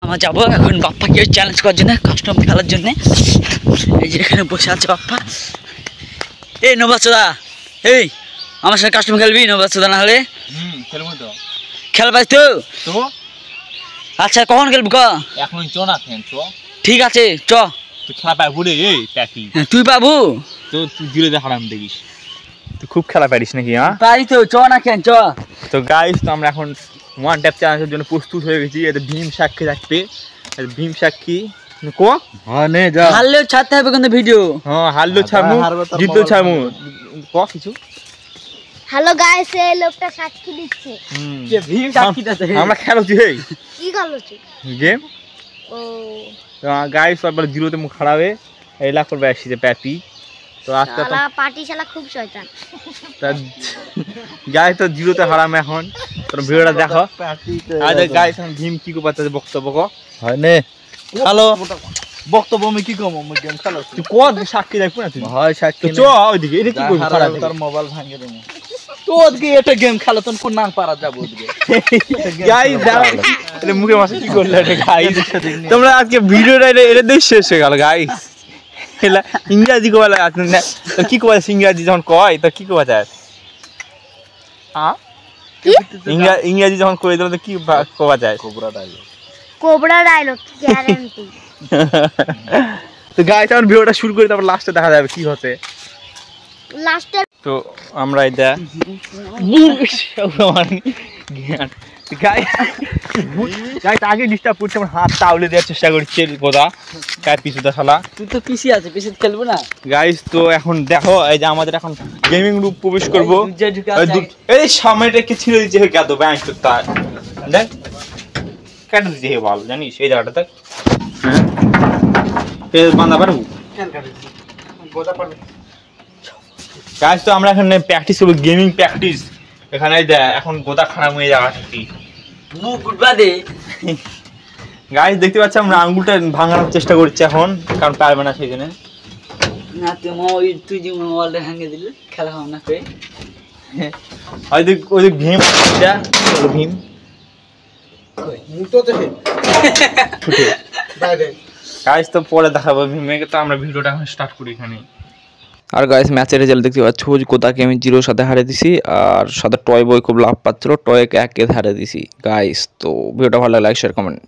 আমরা যাবো এখন বাপ্পাকে চ্যালেঞ্জ করার জন্য, কাস্টম খেলার জন্য। এই যে এখানে বসে আছে বাপ্পা। এই নবাচদা, এই আমার সাথে কাস্টম খেলবি? নবাচদা না হলে খেলবো তো। খেল পাইস তো? তো আচ্ছা কখন খেলবো ক? এখন চ না খেন চ। ঠিক আছে চ। তুই খেলা পাবো রে এই প্যাকি। তুই পাবো তো তুই দিলে দেখা আমি দেখিস তুই খুব খেলা পারিস নাকি? হ্যাঁ পারি তো, চ না খেন চ। তো গাইস তো আমরা এখন ওয়ান ট্যাপ চ্যালেঞ্জের জন্য প্রস্তুত হয়ে গেছি। এটা ভীম সাক্ষী থাকবে, ভীম সাক্ষী কো হ্যাঁ নে যা। হারলেও ছাড়তে হবে কিন্তু ভিডিও। হ্যাঁ হারলেও ছাড়মু, জিতলেও ছাড়মু। ক কিছু। হ্যালো গাইস, এই লোকটা সাক্ষী দিচ্ছে। যে ভীম সাক্ষীটাতে আমরা খেলছি এই কি খেলছো? গেম। ও তো গাইস সবার জিরোতে মুখ খারাপে এলা করবে আসছে প্যাপি। তো আজকে তো শালা পার্টি শালা খুব শয়তান। তা গাইস তো জিরোতে হারাম এখন। তোর ভিডিওটা দেখো। আজ গাইস আমি ভীম কি কো পাতে বক্তব্য কো হয় নে। হ্যালো বক্তব্য আমি কি কম? আমি গেম খেলা তুই কত সাক্ষী দেখবো না তুই? হয় সাক্ষী তো চ ওইদিকে এটা কি করবি? খারাপ তার মোবাইল ভাঙিয়ে দেবো তো ওদিকে। এটা গেম খেলা তো কোন নাম পারা যাবো ওদিকে। গাইস দাঁড়া এটা মুখে মাসে কি করলে এটা গাইস? তোমরা আজকে ভিডিওটা এটা দেখ শেষ হয়ে গেল গাইস। এলা ইংরেজি কো বলা আছে না তো কি কো বলে ইংরেজি যখন কয় তো কি কো বাজায়? হ্যাঁ ইংরেজি যখন কই দিল তো কি কো বাজায়? Cobra dialogue. Cobra dialogue guarantee. তো গাইস এখন ভিডিওটা শুরু করে তারপর লাস্টে দেখা যাবে কি হচ্ছে। লাস্টে তো আমরা এটা গাইস আগে ডিস্টার্ব করছে, আমার হাত তাওলে দেওয়ার চেষ্টা করছে কোদা গায়ে পিছুটা শালা। তুই তো পিসি আছে, পিসি খেলবো না গাইস তো এখন দেখো এই যে আমাদের এখন গেমিং রুম প্রবেশ করব। এই সামনেটা কি ছিল যে গাদো ব্যাংক তো তার দেখ কেটে দিতে হে বল জানিস এই জায়গাটা দেখ। হ্যাঁ তেল বাঁধা পারবো গোদা পারবে। গাইস তো আমরা এখানে প্র্যাকটিস করব, গেমিং প্র্যাকটিস। এখানে এখন গোদা খারাপ হয়ে যাওয়া ঠিকই মুখ উঠবা দে। গাইস দেখতে পাচ্ছি আমরা আঙ্গুলটা ভাঙানোর চেষ্টা করছি এখন, কারণ পারবে না সেই জন্য। না তুই যে মোবাইলটা ভাঙিয়ে দিলি খেলা হবে না কে? ওই ভীম ভীম গাইস তো পরে দেখাবো ভীমকে। তো আমরা ভিডিওটা এখন স্টার্ট করি এখানে। আর গাইস ম্যাচের রেজাল্ট দেখতে পাচ্ছ, কোদাকে আমি 0 সাথে হারিয়ে দিছি। আর সাথে টয় বয় খুব লাভ পাচ্ছিল, টয়কে 1 হারিয়ে দিছি গাইস। তো ভিডিওটা ভালো লাগলে লাইক শেয়ার কমেন্ট।